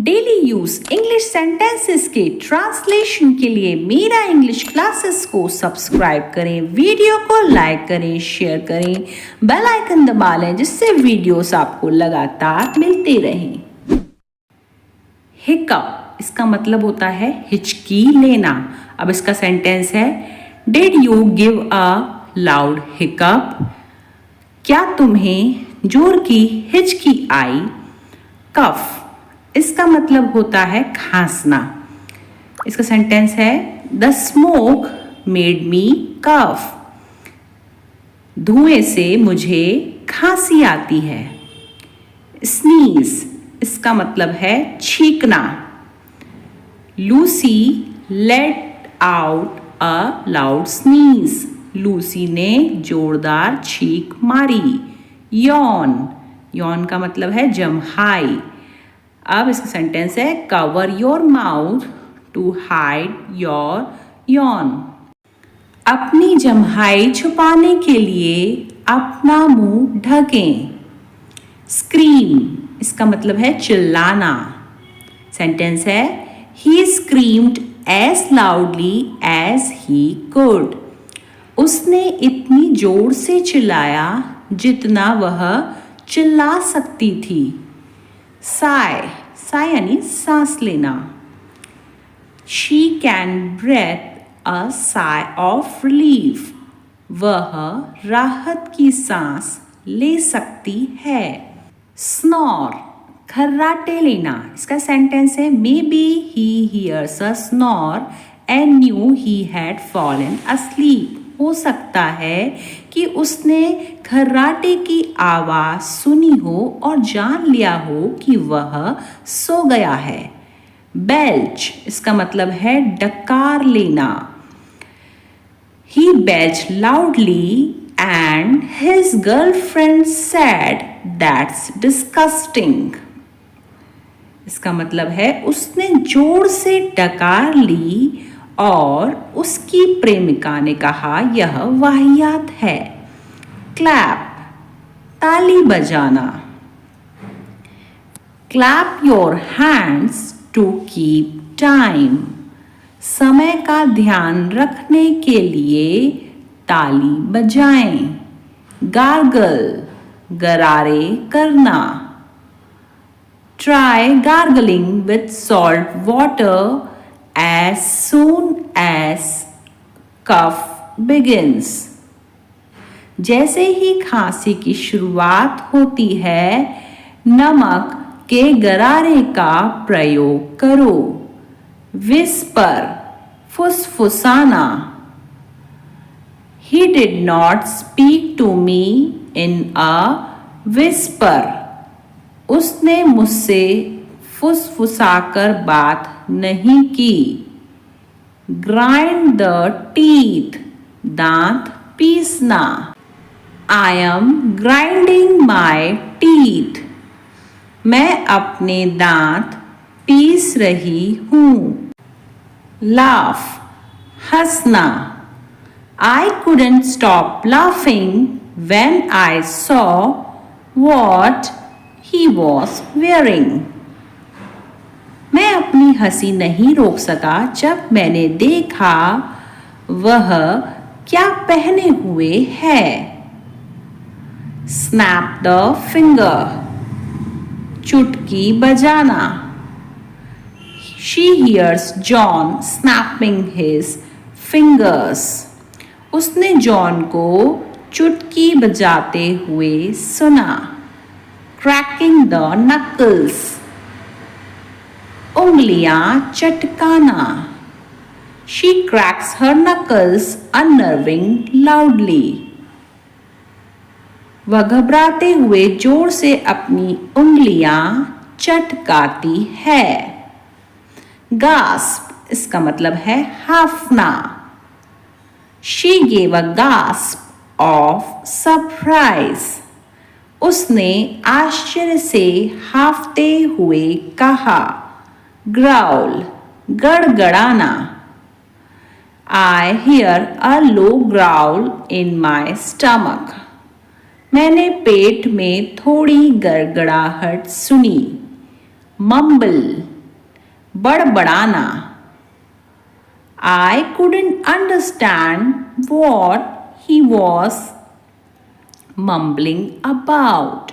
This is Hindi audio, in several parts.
डेली यूज इंग्लिश सेंटेंसेस के ट्रांसलेशन के लिए मेरा इंग्लिश क्लासेस को सब्सक्राइब करें, वीडियो को लाइक करें, शेयर करें, बेल आइकन दबा लें जिससे वीडियोस आपको लगातार मिलते रहें। हिकअप, इसका मतलब होता है हिचकी लेना। अब इसका सेंटेंस है, did you give a loud hiccup? क्या तुम्हें जोर की हिचकी आई? कफ, इसका मतलब होता है खांसना। इसका सेंटेंस है, द स्मोक मेड मी कफ। धुएं से मुझे खांसी आती है। स्नीज, इसका मतलब है छींकना। Lucy let out a loud sneeze. Lucy ने जोरदार छींक मारी। यॉन, यॉन का मतलब है जम्हाई। अब इसका सेंटेंस है, cover your mouth to hide your yawn. अपनी जम्हाई छुपाने के लिए अपना मुंह ढकें। स्क्रीम, इसका मतलब है चिल्लाना। सेंटेंस है, he screamed as loudly as he could. उसने इतनी जोर से चिल्लाया जितना वह चिल्ला सकती थी। साय, साय यानी सांस लेना। She can breathe a sigh of relief. वह राहत की सांस ले सकती है। स्नॉर, खर्राटे लेना। इसका सेंटेंस है, maybe he hears a snore and knew he had fallen asleep. हो सकता है कि उसने खर्राटे की आवाज सुनी हो और जान लिया हो कि वह सो गया है। बेल्च, इसका मतलब है डकार लेना। He belched loudly and his girlfriend said, "That's disgusting." इसका मतलब है, उसने जोर से डकार ली और उसकी प्रेमिका ने कहा यह वाहियात है। क्लैप, ताली बजाना। Clap your hands to keep time. समय का ध्यान रखने के लिए ताली बजाएं। गार्गल, गरारे करना। Try gargling with salt water as soon as cough begins. जैसे ही खांसी की शुरुआत होती है, नमक के गरारे का प्रयोग करो। Whisper, फुसफुसाना। He did not speak to me in a whisper. उसने मुझसे फुसफुसाकर बात नहीं की। ग्राइंड द टीथ, दांत पीसना। I am grinding my teeth. मैं अपने दांत पीस रही हूँ। लाफ, हंसना। आई couldn't stop laughing when I saw what he was wearing. मैं अपनी हंसी नहीं रोक सका जब मैंने देखा वह क्या पहने हुए है। स्नैप द फिंगर, चुटकी बजाना। She hears John snapping his fingers. उसने जॉन को चुटकी बजाते हुए सुना। Cracking the knuckles, उंगलियां चटकाना। She cracks her knuckles unnerving loudly. वह घबराते हुए जोर से अपनी उंगलियां चटकाती है। Gasp, इसका मतलब है हाफना। She gave a gasp of surprise. उसने आश्चर्य से हाफते हुए कहा। Growl, गड़गड़ाना। I hear a low growl in my stomach. मैंने पेट में थोड़ी गड़गड़ाहट सुनी। Mumble, बड़बड़ाना। I couldn't understand what he was mumbling about.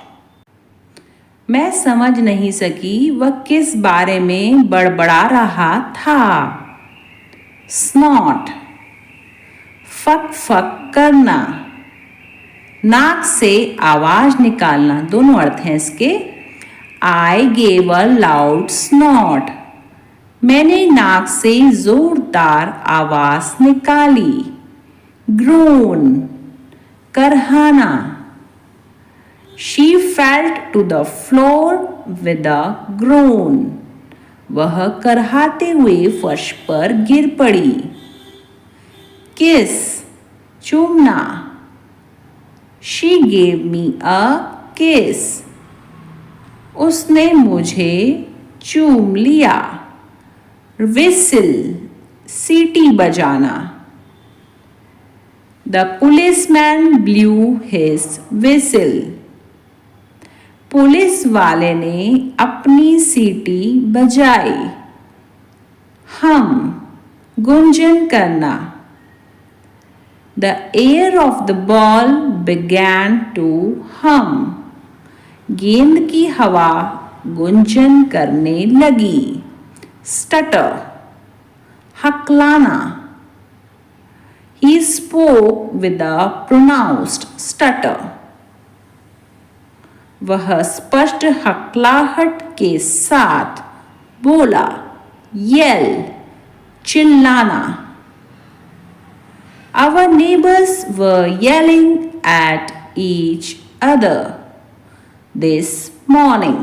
मैं समझ नहीं सकी वह किस बारे में बड़बड़ा रहा था। स्नॉट, फक फक करना, नाक से आवाज निकालना। दोनों अर्थ हैं इसके। I gave a loud snort, मैंने नाक से जोरदार आवाज निकाली। ग्रोन, करहाना। She felt to the floor with a groan, वह करहाते हुए फर्श पर गिर पड़ी। किस, चूमना। शी गेव मी अ किस, उसने मुझे चूम लिया। विसिल, सीटी बजाना। The policeman blue his whistle, police वाले ने अपनी सीटी बजाई। हम, गुंजन करना। The air of the ball began to hum, गेंद की हवा गुंजन करने लगी। Stutter, हकलाना। He spoke with a pronounced stutter, वह स्पष्ट हकलाहट के साथ बोला। Yell, चिल्लाना। Our neighbors were yelling at each other this morning.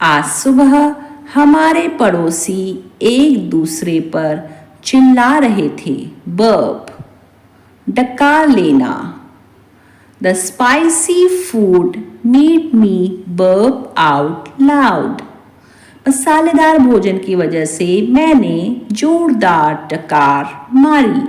आज सुबह हमारे पड़ोसी एक दूसरे पर चिल्ला रहे थे। बर्प, डका लेना। The spicy food made me burp out loud. मसालेदार भोजन की वजह से मैंने जोरदार डकार मारी।